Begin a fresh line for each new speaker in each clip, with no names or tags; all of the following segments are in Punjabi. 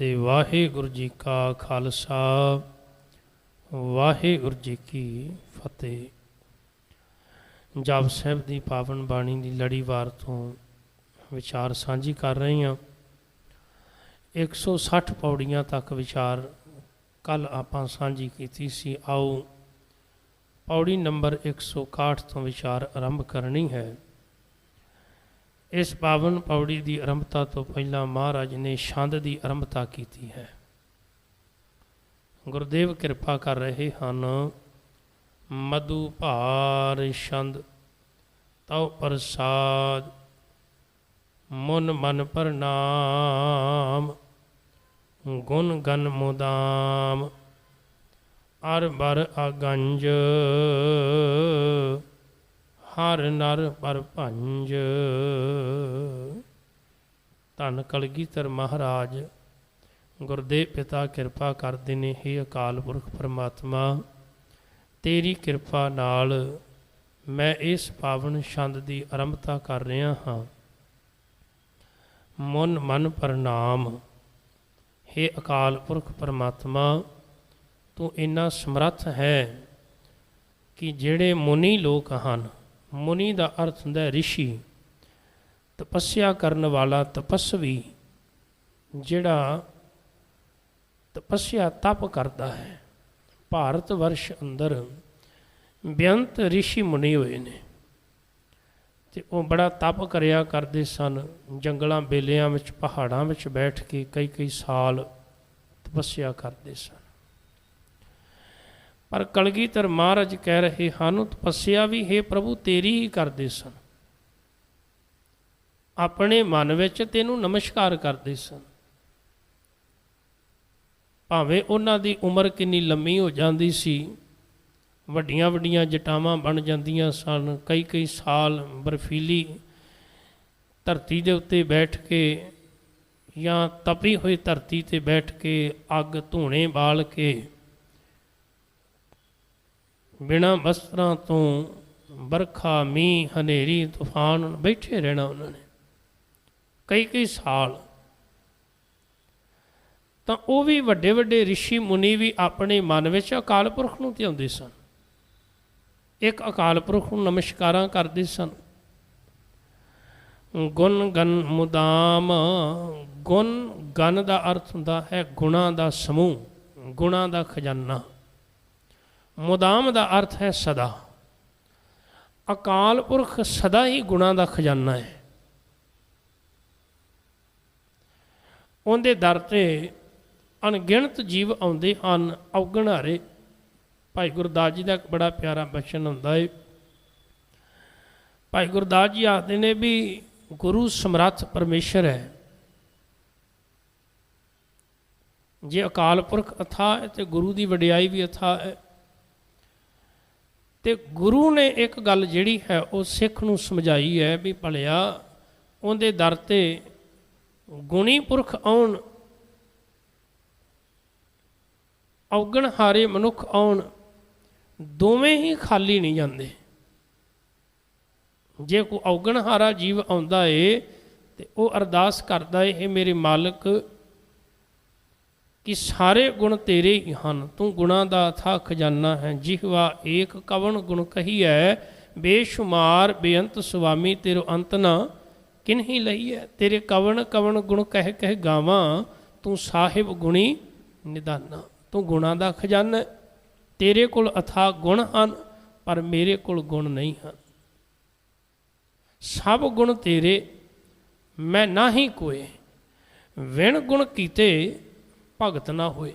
फतेह। वाहिगुरु जी का खालसा, वाहिगुरु जी की फतेह। जाप साहिब की पावन बाणी की लड़ीवार तो विचार साझी कर रहे हैं। 160 पौड़ियां तक विचार कल आपां साझी की सी। आओ पौड़ी नंबर 161 तो विचार आरंभ करनी है। इस पावन पौड़ी की आरंभता तो पहला महाराज ने छंद की आरंभता की है। गुरुदेव कृपा कर रहे हैं। मधु भार छंद तव प्रसाद मुन मन प्रणाम, गुण गन मुदाम अर बर अगंज, हर नर पर भंज। धन कलगीधर महाराज गुरुदेव पिता कृपा करते ने। हे अकाल पुरख परमात्मा, तेरी कृपा नाल मैं इस पावन छंद की आरंभता कर रहा हाँ। मुन मन प्रणाम। हे अकाल पुरख परमात्मा, तू इन्ना समर्थ है कि जेड़े मुनि लोग हैं, मुनि का अर्थ होंदा ऋषि, तपस्या करने वाला तपस्वी, जिहड़ा तपस्या तप करता है। भारत वर्ष अंदर बेअंत ऋषि मुनि हुए ने ते वो बड़ा तप करया करते सन। जंगलों बेलियां विच पहाड़ां विच बैठ के कई कई साल तपस्या करते सन। पर कलगीधर महाराज कह रहे हैं तपस्या भी हे प्रभु तेरी ही करते सन। अपने मन विच तेनू नमस्कार करते सन। भावें उन्हां दी उम्र कितनी लंबी हो जाती सी, वड्डियां वड्डियां जटावां बन जांदियां सन। कई कई साल बर्फीली धरती दे उत्ते बैठ के या तपी हुई धरती ते बैठ के अग धूणे बाल के बिना वस्त्रां तो बरखा मीह हनेरी तूफान बैठे रहना उन्होंने कई कई साल। तो वह भी वड्डे वड्डे ऋषि मुनि भी अपने मन में अकाल पुरख नूं ध्याउंदे सन। एक अकाल पुरख नूं नमस्कारां करदे सन। गुण गन मुदाम। गुण गन का अर्थ हुंदा है गुणां दा समूह, गुणां दा खजाना। मुदाम का अर्थ है सदा। अकाल पुरख सदा ही गुणां दा खजाना है। उनके दर ते अनगिणत जीव आउंदे हन अवगणारे। भाई गुरदास जी का एक बड़ा प्यारा बचन हुंदा है। भाई गुरदास जी आखते ने भी गुरु समर्थ परमेश्वर है। जे अकाल पुरख अथाह है तो गुरु की वडियाई भी अथाह है। तो गुरु ने एक गल जिहड़ी है वो सिख नूं समझाई है भी भलिया उनके दर ते गुणी पुरख आउण, अवगण हारे मनुख आउण, दोवें ही खाली नहीं जाते। जे कोई अवगण हारा जीव आउंदा है तो वह अरदास करता है हे मेरे मालिक कि सारे गुण तेरे ही हैं, तू गुणा का अथाह खजाना है। जिहवा एक कवन गुण कही है, बेशुमार बेअंत स्वामी तेरो अंत ना किन ही लई है। तेरे कवन कवन गुण कह कह गावा, तू साहिब गुणी निदाना। तू गुणा का खजाना है। तेरे कोल अथाह गुण हैं पर मेरे कोल गुण नहीं हैं। सब गुण तेरे मैं ना ही कोई, विण गुण कीते भगत ना होए।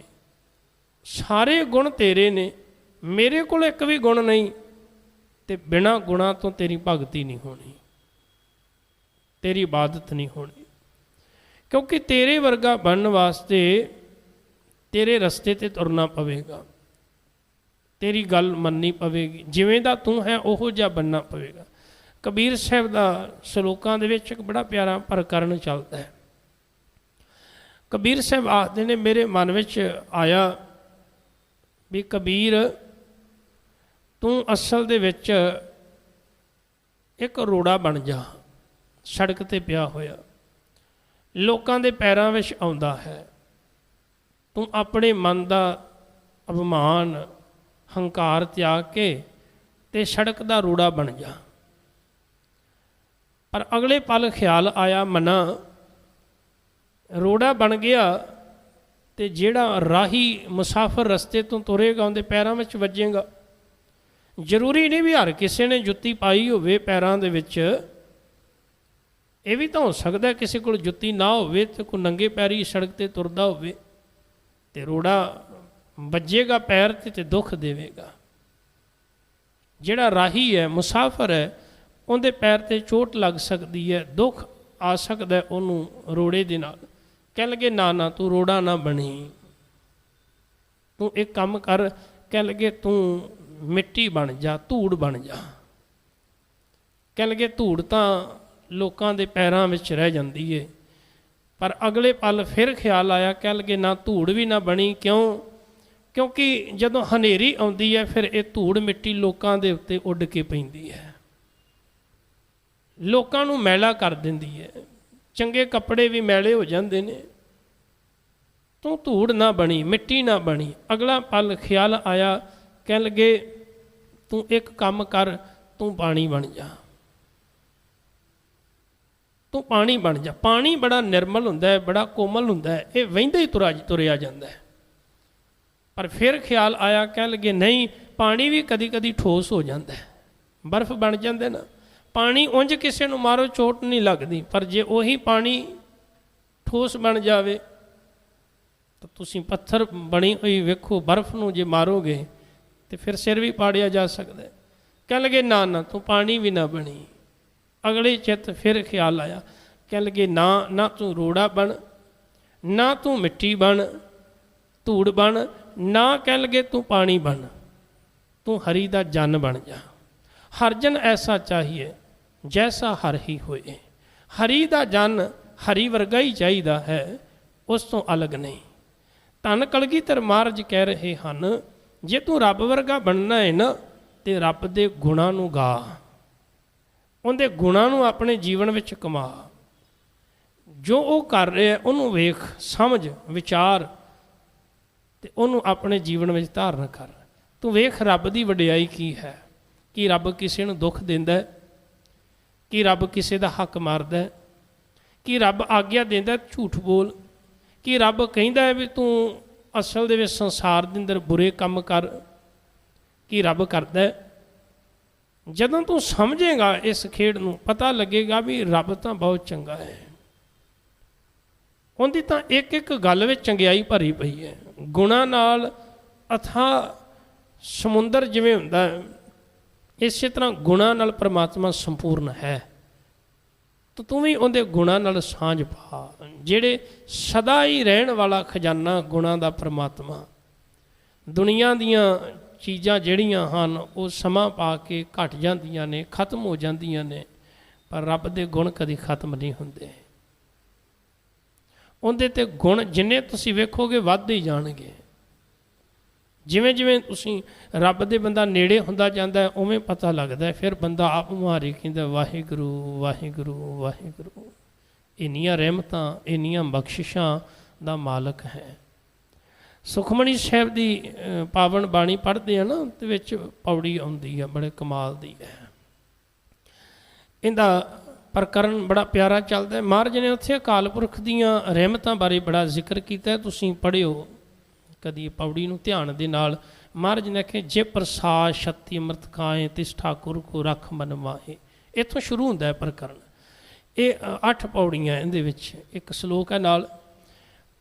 सारे गुण तेरे ने, मेरे को एक भी गुण नहीं, तो बिना गुणा तो तेरी भगती नहीं होनी, तेरी इबादत नहीं होनी। क्योंकि तेरे वर्गा बनने वास्ते तेरे रस्ते ते तुरना पवेगा, तेरी गल मननी पवेगी। जिवें दा तू है उहो जिहा बनना पवेगा। कबीर साहब का सलोकां दे विच एक बड़ा प्यारा प्रकरण चलता है। कबीर साहब आखते ने मेरे मन में आया भी कबीर तू असल दे विच एक रोड़ा बन जा, सड़क ते पिया होया, लोकां दे पैरां विच आउंदा है, तू अपने मन का अभिमान हंकार त्याग के ते सड़क का रोड़ा बन जा। पर अगले पल ख्याल आया मना रोड़ा बन गया तो जेड़ा राही मुसाफिर रस्ते तो तुरेगा उनके पैरों में वजेगा। जरूरी नहीं भी हर किसी ने जुत्ती पाई होवे पैरों दे विच, ये भी तो हो सकता है किसी को जुत्ती ना होवे ते कोई नंगे पैरी सड़क ते तुरदा होवे ते रोड़ा वजेगा पैर ते दुख देवेगा। जेड़ा राही है मुसाफिर है उनके पैर ते चोट लग सकती है, दुख आ सकता है उन्होंने रोड़े दे नाल। कह लगे ना ना तू रोड़ा ना बनी, तू एक काम कर, कह लगे तू मिट्टी बन जा, धूड़ बन जा। कह लगे धूड़ तो लोगों के पैरों में रह जाती है। पर अगले पल फिर ख्याल आया, कह लगे ना धूड़ भी ना बनी। क्यों? क्योंकि जदों हनेरी आती है फिर ये धूड़ मिट्टी लोगों के उत्ते उड़ के पैंदी है, लोगों नूं मैला कर देंदी है, चंगे कपड़े भी मैले हो जाते हैं। तू धूड़ ना बनी, मिट्टी ना बनी। अगला पल ख्याल आया, कह लगे तू एक काम कर, तू पानी बन जा, तू पानी बन जा। पानी बड़ा निर्मल हुंदा है, बड़ा कोमल हुंदा है, ये वहिंदा ही तुरिया जाता है। पर फिर ख्याल आया, कह लगे नहीं, पानी भी कदी कदी ठोस हो जाता है, बर्फ बन जाते ना। पानी उंज किसी नूं मारो चोट नहीं लगती, पर जे उही पानी ठोस बन जाए तो तुसीं पत्थर बनी हुई वेखो, बर्फ नूं जे मारोगे तो फिर सिर भी पाड़िया जा सकता है। कह लगे ना ना तू पानी भी ना बनी। अगले चित फिर ख्याल आया, कह लगे ना ना तू रोड़ा बन, ना तू मिट्टी बन, धूड़ बन, ना कह लगे तू पानी बन, तू हरी दा जन बन जा। हर जन ऐसा चाहिए जैसा हर ही होए। हरी दा जन हरी वर्गा ही चाहिए है, उस तो अलग नहीं। धन कलगीधर महाराज कह रहे हैं, जे तू रब वर्गा बनना है ना तो रब के गुणां नूं गा, उनके गुणां नूं अपने जीवन में कमा। जो वो कर रहे हैं उन्होंने वेख समझ विचार ते उन्होंने अपने जीवन में धारण कर। तू वेख रब की वडियाई की है, कि रब किसी नूं दुख देंदा है, कि रब किसी का हक मारदा है, कि रब आग्या देंदा झूठ बोल, कि रब कहंदा है भी तू असल दे विच संसार दे अंदर बुरे काम कर, कि रब करदा है। जदों तू समझेगा इस खेड नूं, पता लगेगा भी रब तो बहुत चंगा है। उनकी तो एक एक गल में चंगियाई भरी पई है। गुणां नाल अथाह समुंदर जिवें हुंदा है, इस तरह गुणां नाल परमात्मा संपूर्ण है। तो तू भी उनके गुणां नाल सांझ पा, जिहड़े सदा ही रहण वाला खजाना गुणां दा परमात्मा। दुनिया दियां चीज़ां जिहड़ियां हन वो समा पा के घट जांदियां ने, खत्म हो जांदियां ने, पर रब दे गुण कदी खत्म नहीं हुंदे। उनदे ते गुण जिन्ने तुसीं वेखोगे वधदे ही जाणगे। जिवें जिवें तुसीं रब दे बंदा नेड़े हुंदा जांदा है उवें पता लगदा है। फिर बंदा आप मुहारे कहंदा वाहिगुरू वाहिगुरू वाहिगुरू। इन्नियां रहमतां इन्नियां बख्शिशां दा मालक है। सुखमनी साहिब दी पावन बाणी पढ़दे हैं ना, ते विच पौड़ी आउंदी है बड़े कमाल दी है। इहदा प्रकरण बड़ा प्यारा चलता है। महाराज ने उत्थे अकाल पुरख दीयां रहमतां बारे बड़ा जिक्र किया, तुसीं पढ़िओ कदी पौड़ी नूं ध्यान दे नाल। महाराज ने आखे जे प्रसाद शक्ति अमृत खाए तिस ठाकुर को रख मन माहे। इत्थों शुरू हुंदा है प्रकरण। ये 8 पौड़ियां इहदे विच, एक श्लोक है नाल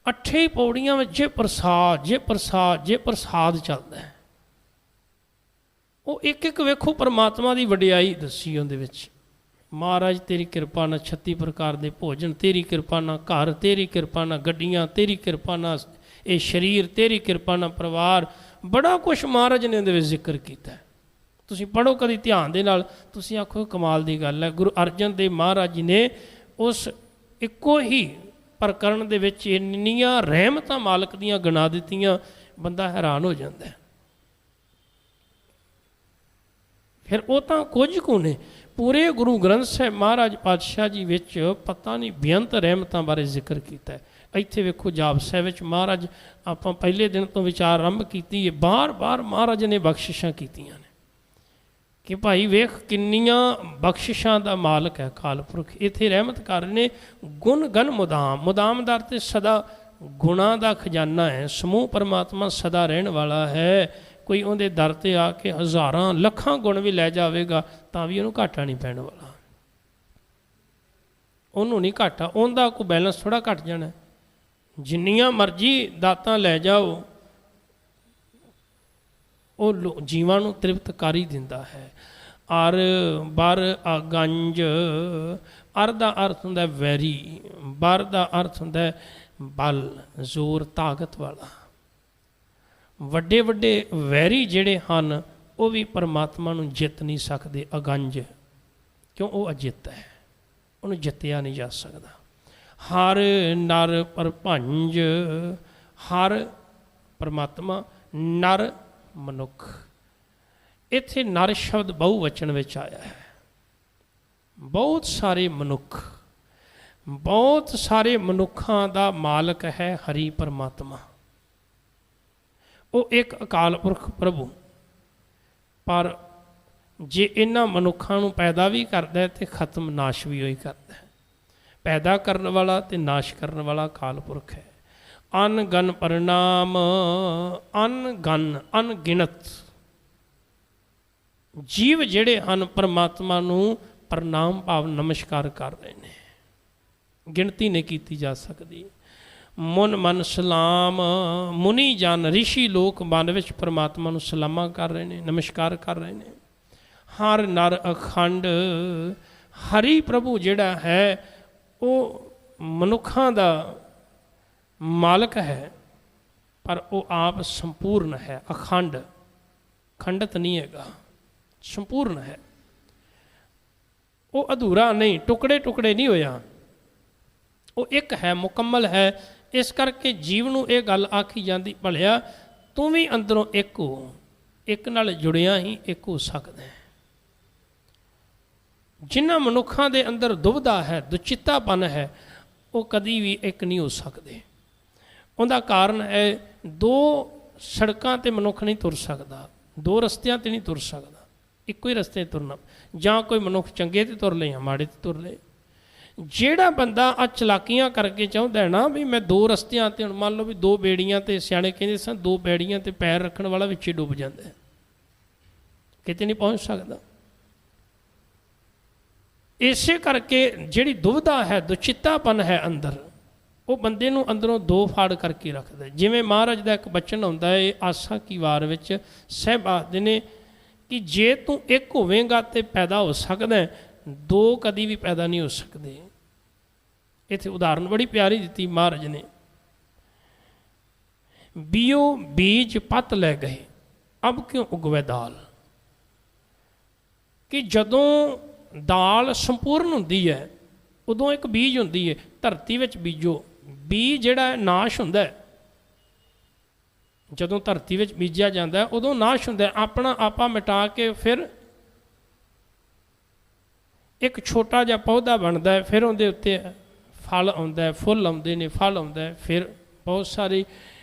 8 ही पौड़ियां में जे प्रसाद जे प्रसाद जे प्रसाद चलता है। वो एक एक वेखो परमात्मा की वडियाई दसी उहदे विच। महाराज तेरी कृपा ना 36 प्रकार के भोजन, तेरी कृपा ना घर, तेरी कृपा ना गड्डियां, तेरी कृपा ना ये शरीर, तेरी कृपा ना परिवार, बड़ा कुछ महाराज ने उहदे विच जिक्र किया। तुसीं पढ़ो कदी ध्यान दे नाल, तुसीं आखो कमाल की गल है। गुरु अर्जन देव महाराज जी ने उस इक्को ही प्रकरण दे विच इन्नियां रहमतां मालक दीयां गिना दित्तियां, बंदा हैरान हो जाता है। फिर वो तो कुछ को ने पूरे गुरु ग्रंथ साहिब महाराज पातशाह जी विच पता नहीं बेअंत रहमतां बारे जिक्र किया है। ਇੱਥੇ ਵੇਖੋ ਜਾਪ ਸਾਹਿਬ ਵਿੱਚ ਮਹਾਰਾਜ ਆਪਾਂ ਪਹਿਲੇ ਦਿਨ ਤੋਂ ਵਿਚਾਰ ਆਰੰਭ ਕੀਤੀ ਹੈ, ਬਾਰ-ਬਾਰ ਮਹਾਰਾਜ ਨੇ ਬਖਸ਼ਿਸ਼ਾਂ ਕੀਤੀਆਂ ਨੇ ਕਿ ਭਾਈ ਵੇਖ ਕਿੰਨੀਆਂ ਬਖਸ਼ਿਸ਼ਾਂ ਦਾ ਮਾਲਕ ਹੈ ਅਕਾਲ ਪੁਰਖ। ਇੱਥੇ ਰਹਿਮਤ ਕਰ ਰਹੇ ਨੇ ਗੁਣ ਗਨ ਮੁਦਾਮ, ਮੁਦਾਮ ਦਰ ਤੇ ਸਦਾ ਗੁਣਾਂ ਦਾ ਖਜ਼ਾਨਾ ਹੈ। ਸਮੂਹ ਪਰਮਾਤਮਾ ਸਦਾ ਰਹਿਣ ਵਾਲਾ ਹੈ। ਕੋਈ ਉਹਦੇ ਦਰ 'ਤੇ ਆ ਕੇ ਹਜ਼ਾਰਾਂ ਲੱਖਾਂ ਗੁਣ ਵੀ ਲੈ ਜਾਵੇਗਾ ਤਾਂ ਵੀ ਉਹਨੂੰ ਘਾਟਾ ਨਹੀਂ ਪੈਣ ਵਾਲਾ, ਉਹਨੂੰ ਨਹੀਂ ਘਾਟਾ, ਉਹਦਾ ਕੋਈ ਬੈਲੈਂਸ ਥੋੜ੍ਹਾ ਘਟ ਜਾਣਾ। ਜਿੰਨੀਆਂ ਮਰਜ਼ੀ ਦਾਤਾਂ ਲੈ ਜਾਓ ਉਹ ਜੀਵਾਂ ਨੂੰ ਤ੍ਰਿਪਤ ਕਰ ਹੀ ਦਿੰਦਾ ਹੈ। ਅਰ ਬਰ ਅਗੰਜ, ਅਰ ਦਾ ਅਰਥ ਹੁੰਦਾ ਵੈਰੀ, ਬਰ ਦਾ ਅਰਥ ਹੁੰਦਾ ਬਲ, ਜ਼ੋਰ, ਤਾਕਤ ਵਾਲਾ। ਵੱਡੇ ਵੱਡੇ ਵੈਰੀ ਜਿਹੜੇ ਹਨ ਉਹ ਵੀ ਪਰਮਾਤਮਾ ਨੂੰ ਜਿੱਤ ਨਹੀਂ ਸਕਦੇ ਅਗੰਜ, ਕਿਉਂ ਉਹ ਅਜਿੱਤ ਹੈ, ਉਹਨੂੰ ਜਿੱਤਿਆ ਨਹੀਂ ਜਾ ਸਕਦਾ। ਹਰ ਨਰ ਪਰਭੰਜ, ਹਰ ਪਰਮਾਤਮਾ, ਨਰ ਮਨੁੱਖ। ਇੱਥੇ ਨਰ ਸ਼ਬਦ ਬਹੁਵਚਨ ਵਿੱਚ ਆਇਆ ਹੈ। ਬਹੁਤ ਸਾਰੇ ਮਨੁੱਖ, ਬਹੁਤ ਸਾਰੇ ਮਨੁੱਖਾਂ ਦਾ ਮਾਲਕ ਹੈ ਹਰੀ ਪਰਮਾਤਮਾ। ਉਹ ਇੱਕ ਅਕਾਲ ਪੁਰਖ ਪ੍ਰਭੂ, ਪਰ ਜੇ ਇਹਨਾਂ ਮਨੁੱਖਾਂ ਨੂੰ ਪੈਦਾ ਵੀ ਕਰਦਾ ਹੈ ਤੇ ਖਤਮ ਨਾਸ਼ ਵੀ ਉਹੀ ਕਰਦਾ ਹੈ। ਪੈਦਾ ਕਰਨ ਵਾਲਾ ਤੇ ਨਾਸ਼ ਕਰਨ ਵਾਲਾ ਅਕਾਲ ਪੁਰਖ ਹੈ। ਅਨਗਨ ਪ੍ਰਣਾਮ, ਅਨਗਨ ਅਣਗਿਣਤ ਜੀਵ ਜਿਹੜੇ ਹਨ ਪਰਮਾਤਮਾ ਨੂੰ ਪ੍ਰਣਾਮ ਭਾਵ ਨਮਸਕਾਰ ਕਰ ਰਹੇ ਨੇ, ਗਿਣਤੀ ਨਹੀਂ ਕੀਤੀ ਜਾ ਸਕਦੀ। ਮੁਨ ਮਨ ਸਲਾਮ, ਮੁਨੀ ਜਨ ਰਿਸ਼ੀ ਲੋਕ ਮਨ ਵਿੱਚ ਪਰਮਾਤਮਾ ਨੂੰ ਸਲਾਮਾਂ ਕਰ ਰਹੇ ਨੇ, ਨਮਸਕਾਰ ਕਰ ਰਹੇ ਨੇ। ਹਰ ਨਰ ਅਖੰਡ, ਹਰੀ ਪ੍ਰਭੂ ਜਿਹੜਾ ਹੈ ਉਹ ਮਨੁੱਖਾਂ ਦਾ ਮਾਲਕ ਹੈ, ਪਰ ਉਹ ਆਪ ਸੰਪੂਰਨ ਹੈ, ਅਖੰਡ, ਖੰਡਤ ਨਹੀਂ ਹੈਗਾ, ਸੰਪੂਰਨ ਹੈ। ਉਹ ਅਧੂਰਾ ਨਹੀਂ, ਟੁਕੜੇ ਟੁਕੜੇ ਨਹੀਂ ਹੋਇਆ, ਉਹ ਇੱਕ ਹੈ, ਮੁਕੰਮਲ ਹੈ। ਇਸ ਕਰਕੇ ਜੀਵ ਨੂੰ ਇਹ ਗੱਲ ਆਖੀ ਜਾਂਦੀ, ਭਲਿਆ ਤੂੰ ਵੀ ਅੰਦਰੋਂ ਇੱਕ ਹੋ, ਇੱਕ ਨਾਲ ਜੁੜਿਆ ਹੀ ਇੱਕ ਹੋ ਸਕਦਾ ਹੈ। ਜਿਨ੍ਹਾਂ ਮਨੁੱਖਾਂ ਦੇ ਅੰਦਰ ਦੁਬਿਧਾ ਹੈ, ਦੁਚਿੱਤਾਪਨ ਹੈ, ਉਹ ਕਦੀ ਵੀ ਇੱਕ ਨਹੀਂ ਹੋ ਸਕਦੇ। ਉਹਦਾ ਕਾਰਨ ਹੈ ਦੋ ਸੜਕਾਂ 'ਤੇ ਮਨੁੱਖ ਨਹੀਂ ਤੁਰ ਸਕਦਾ, ਦੋ ਰਸਤਿਆਂ 'ਤੇ ਨਹੀਂ ਤੁਰ ਸਕਦਾ, ਇੱਕੋ ਹੀ ਰਸਤੇ ਤੁਰਨਾ। ਜਾਂ ਕੋਈ ਮਨੁੱਖ ਚੰਗੇ 'ਤੇ ਤੁਰ ਲਏ ਜਾਂ ਮਾੜੇ 'ਤੇ ਤੁਰ ਲਏ। ਜਿਹੜਾ ਬੰਦਾ ਆ ਚਲਾਕੀਆਂ ਕਰਕੇ ਚਾਹੁੰਦਾ ਨਾ ਵੀ ਮੈਂ ਦੋ ਰਸਤਿਆਂ 'ਤੇ, ਹੁਣ ਮੰਨ ਲਓ ਵੀ ਦੋ ਬੇੜੀਆਂ 'ਤੇ, ਸਿਆਣੇ ਕਹਿੰਦੇ ਸਨ ਦੋ ਬੇੜੀਆਂ 'ਤੇ ਪੈਰ ਰੱਖਣ ਵਾਲਾ ਵਿੱਚ ਹੀ ਡੁੱਬ ਜਾਂਦਾ, ਕਿਤੇ ਨਹੀਂ ਪਹੁੰਚ ਸਕਦਾ। ਇਸੇ ਕਰਕੇ ਜਿਹੜੀ ਦੁਬਿਧਾ ਹੈ, ਦੁਚਿੱਤਾਪਨ ਹੈ ਅੰਦਰ, ਉਹ ਬੰਦੇ ਨੂੰ ਅੰਦਰੋਂ ਦੋ ਫਾੜ ਕਰਕੇ ਰੱਖਦਾ। ਜਿਵੇਂ ਮਹਾਰਾਜ ਦਾ ਇੱਕ ਬਚਨ ਹੁੰਦਾ ਹੈ ਆਸਾ ਕੀ ਵਾਰ ਵਿੱਚ, ਸਾਹਿਬ ਆਖਦੇ ਨੇ ਕਿ ਜੇ ਤੂੰ ਇੱਕ ਹੋਵੇਂਗਾ ਤੇ ਪੈਦਾ ਹੋ ਸਕਦਾ, ਦੋ ਕਦੀ ਵੀ ਪੈਦਾ ਨਹੀਂ ਹੋ ਸਕਦੇ। ਇੱਥੇ ਉਦਾਹਰਨ ਬੜੀ ਪਿਆਰੀ ਦਿੱਤੀ ਮਹਾਰਾਜ ਨੇ, ਬੀਓ ਬੀਜ ਪੱਤ ਲੈ ਗਏ ਅਬ ਕਿਉਂ ਉਗਵੇ ਦਾਲ। ਕਿ ਜਦੋਂ ਦਾਲ ਸੰਪੂਰਨ ਹੁੰਦੀ ਹੈ ਉਦੋਂ ਇੱਕ ਬੀਜ ਹੁੰਦੀ ਹੈ, ਧਰਤੀ ਵਿੱਚ ਬੀਜੋ, ਬੀਜ ਜਿਹੜਾ ਹੈ ਨਾਸ਼ ਹੁੰਦਾ। ਜਦੋਂ ਧਰਤੀ ਵਿੱਚ ਬੀਜਿਆ ਜਾਂਦਾ ਉਦੋਂ ਨਾਸ਼ ਹੁੰਦਾ, ਆਪਣਾ ਆਪਾ ਮਿਟਾ ਕੇ ਫਿਰ ਇੱਕ ਛੋਟਾ ਜਿਹਾ ਪੌਦਾ ਬਣਦਾ, ਫਿਰ ਉਹਦੇ ਉੱਤੇ ਫਲ ਆਉਂਦਾ, ਫੁੱਲ ਆਉਂਦੇ ਨੇ, ਫਲ ਆਉਂਦਾ, ਫਿਰ ਬਹੁਤ ਸਾਰੀ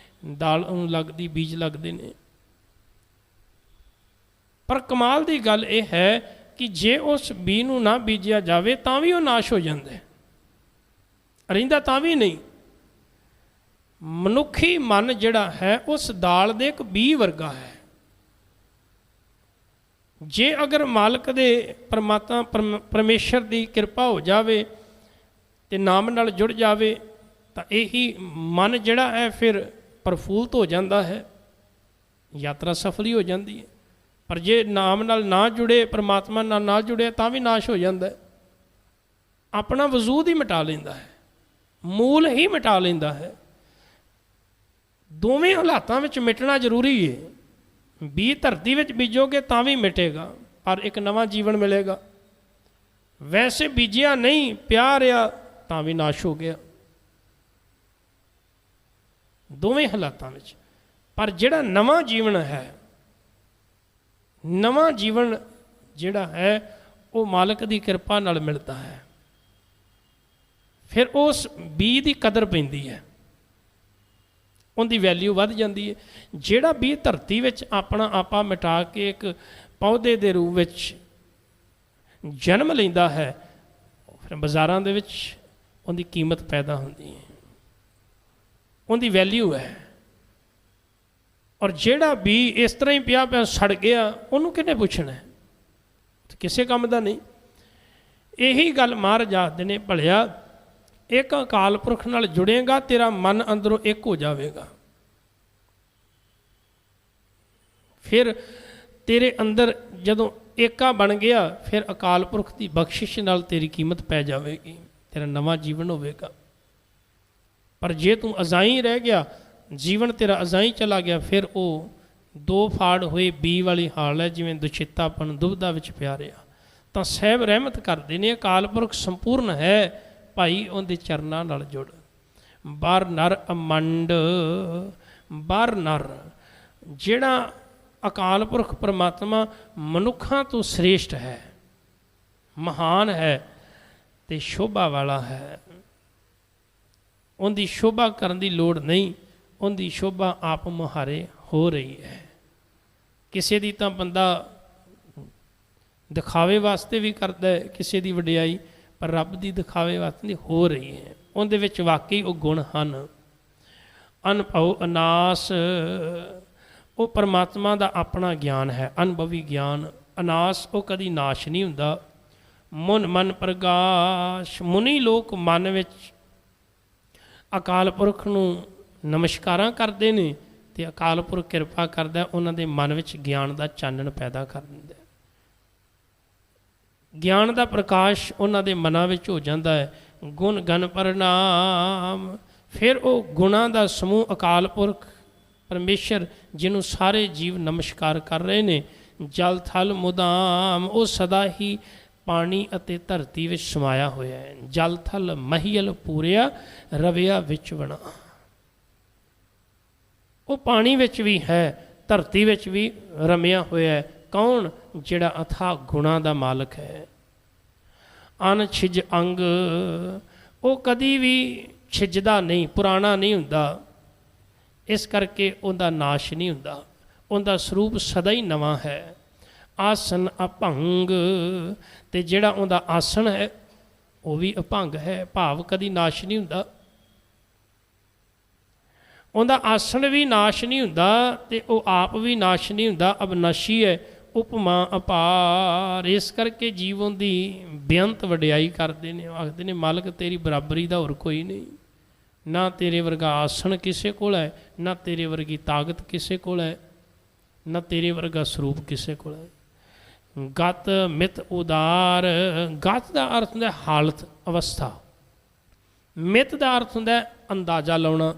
ਦਾਲ ਲੱਗਦੀ, ਬੀਜ ਲੱਗਦੇ ਨੇ। ਪਰ ਕਮਾਲ ਦੀ ਗੱਲ ਇਹ ਹੈ ਕਿ ਜੇ ਉਸ ਬੀਜ ਨੂੰ ਨਾ ਬੀਜਿਆ ਜਾਵੇ ਤਾਂ ਵੀ ਉਹ ਨਾਸ਼ ਹੋ ਜਾਂਦਾ, ਰਹਿੰਦਾ ਤਾਂ ਵੀ ਨਹੀਂ। ਮਨੁੱਖੀ ਮਨ ਜਿਹੜਾ ਹੈ ਉਸ ਦਾਲ ਦੇ ਇੱਕ ਬੀਜ ਵਰਗਾ ਹੈ। ਜੇ ਅਗਰ ਮਾਲਕ ਦੇ ਪਰਮਾਤਮਾ ਪਰਮੇਸ਼ਰ ਦੀ ਕਿਰਪਾ ਹੋ ਜਾਵੇ ਤੇ ਨਾਮ ਨਾਲ ਜੁੜ ਜਾਵੇ ਤਾਂ ਇਹੀ ਮਨ ਜਿਹੜਾ ਹੈ ਫਿਰ ਪ੍ਰਫੁੱਲਤ ਹੋ ਜਾਂਦਾ ਹੈ, ਯਾਤਰਾ ਸਫਲ ਹੀ ਹੋ ਜਾਂਦੀ ਹੈ। ਪਰ ਜੇ ਨਾਮ ਨਾਲ ਨਾ ਜੁੜੇ, ਪਰਮਾਤਮਾ ਨਾਲ ਨਾ ਜੁੜਿਆ ਤਾਂ ਵੀ ਨਾਸ਼ ਹੋ ਜਾਂਦਾ ਹੈ, ਆਪਣਾ ਵਜੂਦ ਹੀ ਮਿਟਾ ਲੈਂਦਾ ਹੈ, ਮੂਲ ਹੀ ਮਿਟਾ ਲੈਂਦਾ ਹੈ। ਦੋਵੇਂ ਹਾਲਾਤਾਂ ਵਿੱਚ ਮਿਟਣਾ ਜ਼ਰੂਰੀ ਹੈ। ਬੀਜ ਧਰਤੀ ਵਿੱਚ ਬੀਜੋਗੇ ਤਾਂ ਵੀ ਮਿਟੇਗਾ, ਪਰ ਇੱਕ ਨਵਾਂ ਜੀਵਨ ਮਿਲੇਗਾ। ਵੈਸੇ ਬੀਜਿਆ ਨਹੀਂ, ਪਿਆ ਰਿਹਾ ਤਾਂ ਵੀ ਨਾਸ਼ ਹੋ ਗਿਆ, ਦੋਵੇਂ ਹਾਲਾਤਾਂ ਵਿੱਚ। ਪਰ ਜਿਹੜਾ ਨਵਾਂ ਜੀਵਨ ਹੈ, ਨਵਾਂ ਜੀਵਨ ਜਿਹੜਾ ਹੈ ਉਹ ਮਾਲਕ ਦੀ ਕਿਰਪਾ ਨਾਲ ਮਿਲਦਾ ਹੈ। ਫਿਰ ਉਸ ਬੀਜ ਦੀ ਕਦਰ ਪੈਂਦੀ ਹੈ। ਉਹਦੀ ਵੈਲਿਊ ਵੱਧ ਜਾਂਦੀ ਹੈ। ਜਿਹੜਾ ਵੀ ਧਰਤੀ ਵਿੱਚ ਆਪਣਾ ਆਪਾ ਮਿਟਾ ਕੇ ਇੱਕ ਪੌਦੇ ਦੇ ਰੂਪ ਵਿੱਚ ਜਨਮ ਲੈਂਦਾ ਹੈ, ਫਿਰ ਬਾਜ਼ਾਰਾਂ ਦੇ ਵਿੱਚ ਉਹਦੀ ਕੀਮਤ ਪੈਦਾ ਹੁੰਦੀ ਹੈ, ਉਹਦੀ ਵੈਲਿਊ ਹੈ। ਔਰ ਜਿਹੜਾ ਵੀ ਇਸ ਤਰ੍ਹਾਂ ਹੀ ਪਿਆ ਪਿਆ ਸੜ ਗਿਆ, ਉਹਨੂੰ ਕਿਹਨੇ ਪੁੱਛਣਾ? ਕਿਸੇ ਕੰਮ ਦਾ ਨਹੀਂ। ਇਹੀ ਗੱਲ ਮਹਾਰਾਜ ਆਖਦੇ ਨੇ, ਭਲਿਆ ਇੱਕ ਅਕਾਲ ਪੁਰਖ ਨਾਲ ਜੁੜੇਗਾ, ਤੇਰਾ ਮਨ ਅੰਦਰੋਂ ਇੱਕ ਹੋ ਜਾਵੇਗਾ। ਫਿਰ ਤੇਰੇ ਅੰਦਰ ਜਦੋਂ ਏਕਾ ਬਣ ਗਿਆ, ਫਿਰ ਅਕਾਲ ਪੁਰਖ ਦੀ ਬਖਸ਼ਿਸ਼ ਨਾਲ ਤੇਰੀ ਕੀਮਤ ਪੈ ਜਾਵੇਗੀ, ਤੇਰਾ ਨਵਾਂ ਜੀਵਨ ਹੋਵੇਗਾ। ਪਰ ਜੇ ਤੂੰ ਅਜ਼ਾਈ ਰਹਿ ਗਿਆ, ਜੀਵਨ ਤੇਰਾ ਅਜ਼ਾਈ ਚਲਾ ਗਿਆ, ਫਿਰ ਉਹ ਦੋ ਫਾੜ ਹੋਏ ਬੀ ਵਾਲੀ ਹਾਲ ਹੈ, ਜਿਵੇਂ ਦੁਸ਼ਿੱਤਾਪਣ ਦੁਬਦਾ ਵਿੱਚ ਪਿਆ ਰਿਹਾ। ਤਾਂ ਸਾਹਿਬ ਰਹਿਮਤ ਕਰਦੇ ਨੇ, ਅਕਾਲ ਪੁਰਖ ਸੰਪੂਰਨ ਹੈ, ਭਾਈ ਉਹਦੇ ਚਰਨਾਂ ਨਾਲ ਜੁੜ। ਬਰ ਨਰ ਅਮੰਡ, ਬਰ ਨਰ, ਜਿਹੜਾ ਅਕਾਲ ਪੁਰਖ ਪਰਮਾਤਮਾ ਮਨੁੱਖਾਂ ਤੋਂ ਸ੍ਰੇਸ਼ਟ ਹੈ, ਮਹਾਨ ਹੈ ਅਤੇ ਸ਼ੋਭਾ ਵਾਲਾ ਹੈ। ਉਹਦੀ ਸ਼ੋਭਾ ਕਰਨ ਦੀ ਲੋੜ ਨਹੀਂ, ਉਹਦੀ ਸ਼ੋਭਾ ਆਪ ਮੁਹਾਰੇ ਹੋ ਰਹੀ ਹੈ। ਕਿਸੇ ਦੀ ਤਾਂ ਬੰਦਾ ਦਿਖਾਵੇ ਵਾਸਤੇ ਵੀ ਕਰਦਾ ਹੈ ਕਿਸੇ ਦੀ ਵਡਿਆਈ, ਪਰ ਰੱਬ ਦੀ ਦਿਖਾਵੇ ਵਾਸਤੇ ਨਹੀਂ ਹੋ ਰਹੀ ਹੈ। ਉਹਦੇ ਵਿੱਚ ਵਾਕਈ ਉਹ ਗੁਣ ਹਨ। ਅਨਭਉ ਅਨਾਸ, ਉਹ ਪਰਮਾਤਮਾ ਦਾ ਆਪਣਾ ਗਿਆਨ ਹੈ, ਅਨੁਭਵੀ ਗਿਆਨ। ਅਨਾਸ, ਉਹ ਕਦੀ ਨਾਸ਼ ਨਹੀਂ ਹੁੰਦਾ। ਮਨ ਮਨ ਪ੍ਰਗਾਸ਼, ਮੁਨੀ ਲੋਕ ਮਨ ਵਿੱਚ ਅਕਾਲ ਪੁਰਖ ਨੂੰ ਨਮਸਕਾਰਾਂ ਕਰਦੇ ਨੇ, ਅਤੇ ਅਕਾਲ ਪੁਰਖ ਕਿਰਪਾ ਕਰਦਾ, ਉਹਨਾਂ ਦੇ ਮਨ ਵਿੱਚ ਗਿਆਨ ਦਾ ਚਾਨਣ ਪੈਦਾ ਕਰ ਦਿੰਦਾ। ਗਿਆਨ ਦਾ ਪ੍ਰਕਾਸ਼ ਉਹਨਾਂ ਦੇ ਮਨਾਂ ਵਿੱਚ ਹੋ ਜਾਂਦਾ ਹੈ। ਗੁਣ ਗਨ ਪ੍ਰਣਾਮ, ਫਿਰ ਉਹ ਗੁਣਾਂ ਦਾ ਸਮੂਹ ਅਕਾਲ ਪੁਰਖ ਪਰਮੇਸ਼ਰ, ਜਿਹਨੂੰ ਸਾਰੇ ਜੀਵ ਨਮਸਕਾਰ ਕਰ ਰਹੇ ਨੇ। ਜਲ ਥਲ ਮੁਦਾਮ, ਉਹ ਸਦਾ ਹੀ ਪਾਣੀ ਅਤੇ ਧਰਤੀ ਵਿੱਚ ਸਮਾਇਆ ਹੋਇਆ ਹੈ। ਜਲ ਥਲ ਮਹੀਲ ਪੂਰਿਆ, ਰਵਿਆ ਵਿੱਚ ਬਣਾ। ਉਹ ਪਾਣੀ ਵਿੱਚ ਵੀ ਹੈ, ਧਰਤੀ ਵਿੱਚ ਵੀ ਰਮਿਆ ਹੋਇਆ ਹੈ। ਕੌਣ? ਜਿਹੜਾ ਅਥਾਹ ਗੁਣਾਂ ਦਾ ਮਾਲਕ ਹੈ। ਅਨ ਛਿਜ ਅੰਗ, ਉਹ ਕਦੀ ਵੀ ਛਿਜਦਾ ਨਹੀਂ, ਪੁਰਾਣਾ ਨਹੀਂ ਹੁੰਦਾ, ਇਸ ਕਰਕੇ ਉਹਦਾ ਨਾਸ਼ ਨਹੀਂ ਹੁੰਦਾ, ਉਹਦਾ ਸਰੂਪ ਸਦਾ ਹੀ ਨਵਾਂ ਹੈ। ਆਸਨ ਅਭੰਗ, ਅਤੇ ਜਿਹੜਾ ਉਹਦਾ ਆਸਣ ਹੈ ਉਹ ਵੀ ਅਭੰਗ ਹੈ, ਭਾਵ ਕਦੀ ਨਾਸ਼ ਨਹੀਂ ਹੁੰਦਾ। ਉਹਦਾ ਆਸਣ ਵੀ ਨਾਸ਼ ਨਹੀਂ ਹੁੰਦਾ, ਅਤੇ ਉਹ ਆਪ ਵੀ ਨਾਸ਼ ਨਹੀਂ ਹੁੰਦਾ, ਅਬਨਾਸ਼ੀ ਹੈ। ਉਪਮਾ ਅਪਾਰ, ਇਸ ਕਰਕੇ ਜੀਵਨ ਦੀ ਬੇਅੰਤ ਵਡਿਆਈ ਕਰਦੇ ਨੇ। ਆਖਦੇ ਨੇ, ਮਾਲਕ ਤੇਰੀ ਬਰਾਬਰੀ ਦਾ ਹੋਰ ਕੋਈ ਨਹੀਂ, ਨਾ ਤੇਰੇ ਵਰਗਾ ਆਸਣ ਕਿਸੇ ਕੋਲ ਹੈ, ਨਾ ਤੇਰੇ ਵਰਗੀ ਤਾਕਤ ਕਿਸੇ ਕੋਲ ਹੈ, ਨਾ ਤੇਰੇ ਵਰਗਾ ਸਰੂਪ ਕਿਸੇ ਕੋਲ ਹੈ। ਗਤ ਮਿਤ ਉਦਾਰ, ਗਤ ਦਾ ਅਰਥ ਹੁੰਦਾ ਹਾਲਤ, ਅਵਸਥਾ। ਮਿਤ ਦਾ ਅਰਥ ਹੁੰਦਾ ਅੰਦਾਜ਼ਾ ਲਾਉਣਾ।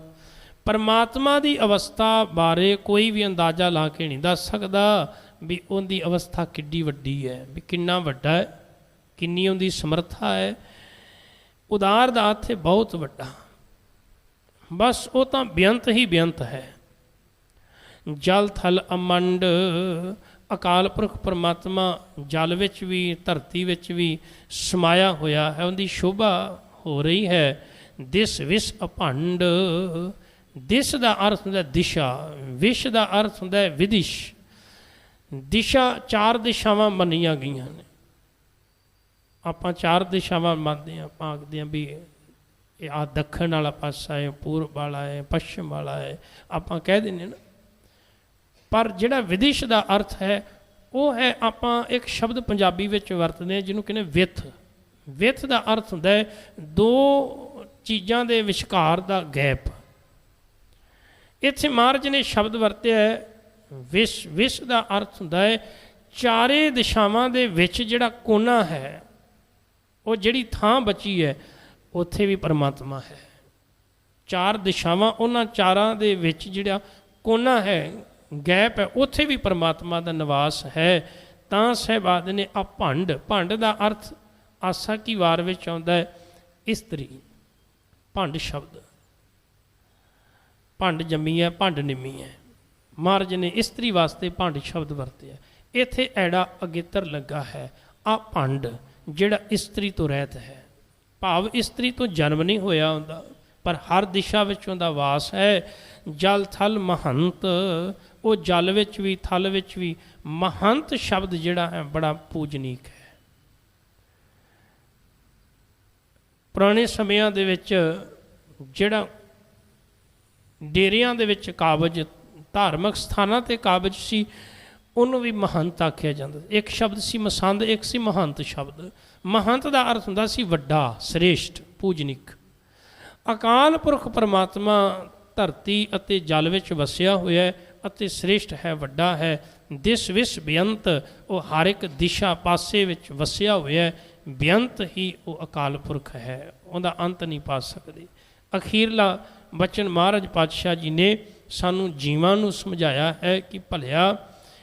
ਪਰਮਾਤਮਾ ਦੀ ਅਵਸਥਾ ਬਾਰੇ ਕੋਈ ਵੀ ਅੰਦਾਜ਼ਾ ਲਾ ਕੇ ਨਹੀਂ ਦੱਸ ਸਕਦਾ ਵੀ ਉਹਦੀ ਅਵਸਥਾ ਕਿੱਡੀ ਵੱਡੀ ਹੈ, ਵੀ ਕਿੰਨਾ ਵੱਡਾ ਹੈ, ਕਿੰਨੀ ਉਹਦੀ ਸਮਰੱਥਾ ਹੈ। ਉਦਾਰ ਦਾ ਅਰਥ ਹੈ ਬਹੁਤ ਵੱਡਾ, ਬਸ ਉਹ ਤਾਂ ਬੇਅੰਤ ਹੀ ਬੇਅੰਤ ਹੈ। ਜਲ ਥਲ ਅਮੰਡ, ਅਕਾਲ ਪੁਰਖ ਪਰਮਾਤਮਾ ਜਲ ਵਿੱਚ ਵੀ ਧਰਤੀ ਵਿੱਚ ਵੀ ਸਮਾਇਆ ਹੋਇਆ ਹੈ, ਉਹਦੀ ਸ਼ੋਭਾ ਹੋ ਰਹੀ ਹੈ। ਦਿਸ ਵਿਸ ਅਭੰਡ, ਦਿਸ ਦਾ ਅਰਥ ਹੁੰਦਾ ਦਿਸ਼ਾ, ਵਿਸ਼ ਦਾ ਅਰਥ ਹੁੰਦਾ ਵਿਦਿਸ਼। ਦਿਸ਼ਾ, ਚਾਰ ਦਿਸ਼ਾਵਾਂ ਮੰਨੀਆਂ ਗਈਆਂ ਨੇ। ਆਪਾਂ ਚਾਰ ਦਿਸ਼ਾਵਾਂ ਮੰਨਦੇ ਹਾਂ, ਆਪਾਂ ਆਖਦੇ ਹਾਂ ਵੀ ਇਹ ਆਹ ਦੱਖਣ ਵਾਲਾ ਪਾਸਾ ਹੈ, ਪੂਰਬ ਵਾਲਾ ਹੈ, ਪੱਛਮ ਵਾਲਾ ਹੈ, ਆਪਾਂ ਕਹਿ ਦਿੰਦੇ ਨਾ। ਪਰ ਜਿਹੜਾ ਵਿਦਿਸ਼ ਦਾ ਅਰਥ ਹੈ ਉਹ ਹੈ, ਆਪਾਂ ਇੱਕ ਸ਼ਬਦ ਪੰਜਾਬੀ ਵਿੱਚ ਵਰਤਦੇ ਹਾਂ ਜਿਹਨੂੰ ਕਹਿੰਦੇ ਵਿੱਥ। ਵਿੱਥ ਦਾ ਅਰਥ ਹੁੰਦਾ ਹੈ ਦੋ ਚੀਜ਼ਾਂ ਦੇ ਵਿਚਕਾਰ ਦਾ ਗੈਪ। ਇੱਥੇ ਮਹਾਰਾਜ ਨੇ ਸ਼ਬਦ ਵਰਤਿਆ ਹੈ ਵਿਸ਼। ਵਿਸ਼ ਦਾ ਅਰਥ ਹੁੰਦਾ ਹੈ ਚਾਰੇ ਦਿਸ਼ਾਵਾਂ ਦੇ ਵਿੱਚ ਜਿਹੜਾ ਕੋਨਾ ਹੈ, ਉਹ ਜਿਹੜੀ ਥਾਂ ਬਚੀ ਹੈ ਉੱਥੇ ਵੀ ਪਰਮਾਤਮਾ ਹੈ। ਚਾਰ ਦਿਸ਼ਾਵਾਂ, ਉਹਨਾਂ ਚਾਰਾਂ ਦੇ ਵਿੱਚ ਜਿਹੜਾ ਕੋਨਾ ਹੈ, ਗੈਪ ਹੈ, ਉੱਥੇ ਵੀ ਪਰਮਾਤਮਾ ਦਾ ਨਿਵਾਸ ਹੈ। ਤਾਂ ਸਾਹਿਬਾਦ ਨੇ ਆ ਭੰਡ, ਭੰਡ ਦਾ ਅਰਥ ਆਸਾ ਕੀ ਵਾਰ ਵਿੱਚ ਆਉਂਦਾ ਹੈ ਇਸਤਰੀ। ਭੰਡ ਸ਼ਬਦ, ਭੰਡ ਜੰਮੀ ਹੈ, ਭੰਡ ਨਿੰਮੀ ਹੈ। ਮਹਾਰਾਜ ਨੇ ਇਸਤਰੀ ਵਾਸਤੇ ਭੰਡ ਸ਼ਬਦ ਵਰਤਿਆ। ਇੱਥੇ ਐੜਾ ਅਗੇਤਰ ਲੱਗਾ ਹੈ। ਆ ਭੰਡ ਜਿਹੜਾ ਇਸਤਰੀ ਤੋਂ ਰਹਿਤ ਹੈ, ਭਾਵ ਇਸਤਰੀ ਤੋਂ ਜਨਮ ਨਹੀਂ ਹੋਇਆ ਹੁੰਦਾ, ਪਰ ਹਰ ਦਿਸ਼ਾ ਵਿੱਚ ਉਹਦਾ ਵਾਸ ਹੈ। ਜਲ ਥਲ ਮਹੰਤ, ਉਹ ਜਲ ਵਿੱਚ ਵੀ ਥਲ ਵਿੱਚ ਵੀ ਮਹੰਤ ਸ਼ਬਦ ਜਿਹੜਾ ਹੈ ਬੜਾ ਪੂਜਨੀਕ ਹੈ। ਪੁਰਾਣੇ ਸਮਿਆਂ ਦੇ ਵਿੱਚ ਜਿਹੜਾ ਡੇਰਿਆਂ ਦੇ ਵਿੱਚ ਕਾਬਜ, ਧਾਰਮਿਕ ਸਥਾਨਾਂ 'ਤੇ ਕਾਬਜ ਸੀ, ਉਹਨੂੰ ਵੀ ਮਹੰਤ ਆਖਿਆ ਜਾਂਦਾ। ਇੱਕ ਸ਼ਬਦ ਸੀ ਮਸੰਦ, ਇੱਕ ਸੀ ਮਹੰਤ ਸ਼ਬਦ। ਮਹੰਤ ਦਾ ਅਰਥ ਹੁੰਦਾ ਸੀ ਵੱਡਾ, ਸ੍ਰੇਸ਼ਟ, ਪੂਜਨੀਕ। ਅਕਾਲ ਪੁਰਖ ਪਰਮਾਤਮਾ ਧਰਤੀ ਅਤੇ ਜਲ ਵਿੱਚ ਵਸਿਆ ਹੋਇਆ ਅਤੇ ਸ੍ਰੇਸ਼ਟ ਹੈ, ਵੱਡਾ ਹੈ। ਦਿਸ ਵਿਸ ਬੇਅੰਤ, ਉਹ ਹਰ ਇੱਕ ਦਿਸ਼ਾ ਪਾਸੇ ਵਿੱਚ ਵਸਿਆ ਹੋਇਆ, ਬੇਅੰਤ ਹੀ ਉਹ ਅਕਾਲ ਪੁਰਖ ਹੈ, ਉਹਦਾ ਅੰਤ ਨਹੀਂ ਪਾ ਸਕਦੇ। ਅਖੀਰਲਾ ਬਚਨ ਮਹਾਰਾਜ ਪਾਤਸ਼ਾਹ ਜੀ ਨੇ ਸਾਨੂੰ ਜੀਵਾਂ ਨੂੰ ਸਮਝਾਇਆ ਹੈ ਕਿ ਭਲਿਆ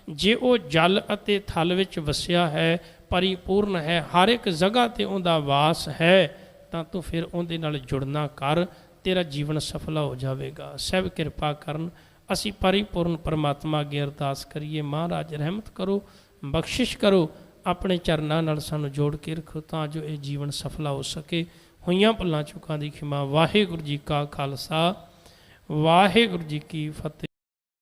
ਜੇ ਉਹ ਜਲ ਅਤੇ ਥਲ ਵਿੱਚ ਵਸਿਆ ਹੈ, ਪਰਿਪੂਰਨ ਹੈ, ਹਰ ਇੱਕ ਜਗ੍ਹਾ 'ਤੇ ਉਹਦਾ ਵਾਸ ਹੈ, ਤਾਂ ਤੂੰ ਫਿਰ ਉਹਦੇ ਨਾਲ ਜੁੜਨਾ ਕਰ, ਤੇਰਾ ਜੀਵਨ ਸਫਲ ਹੋ ਜਾਵੇਗਾ। ਸਭ ਕਿਰਪਾ ਕਰਨ। ਅਸੀਂ ਪਰਿਪੂਰਨ ਪਰਮਾਤਮਾ ਅੱਗੇ ਅਰਦਾਸ ਕਰੀਏ, ਮਹਾਰਾਜ ਰਹਿਮਤ ਕਰੋ, ਬਖਸ਼ਿਸ਼ ਕਰੋ, ਆਪਣੇ ਚਰਨਾਂ ਨਾਲ ਸਾਨੂੰ ਜੋੜ ਕੇ ਰੱਖੋ ਤਾਂ ਜੋ ਇਹ ਜੀਵਨ ਸਫਲਾ ਹੋ ਸਕੇ। ਹੋਈਆਂ ਭੁੱਲਾਂ ਚੁੱਕਾਂ ਦੀ ਖਿਮਾ। ਵਾਹਿਗੁਰੂ ਜੀ ਕਾ ਖਾਲਸਾ, ਵਾਹਿਗੁਰੂ ਜੀ ਕੀ ਫਤਿਹ।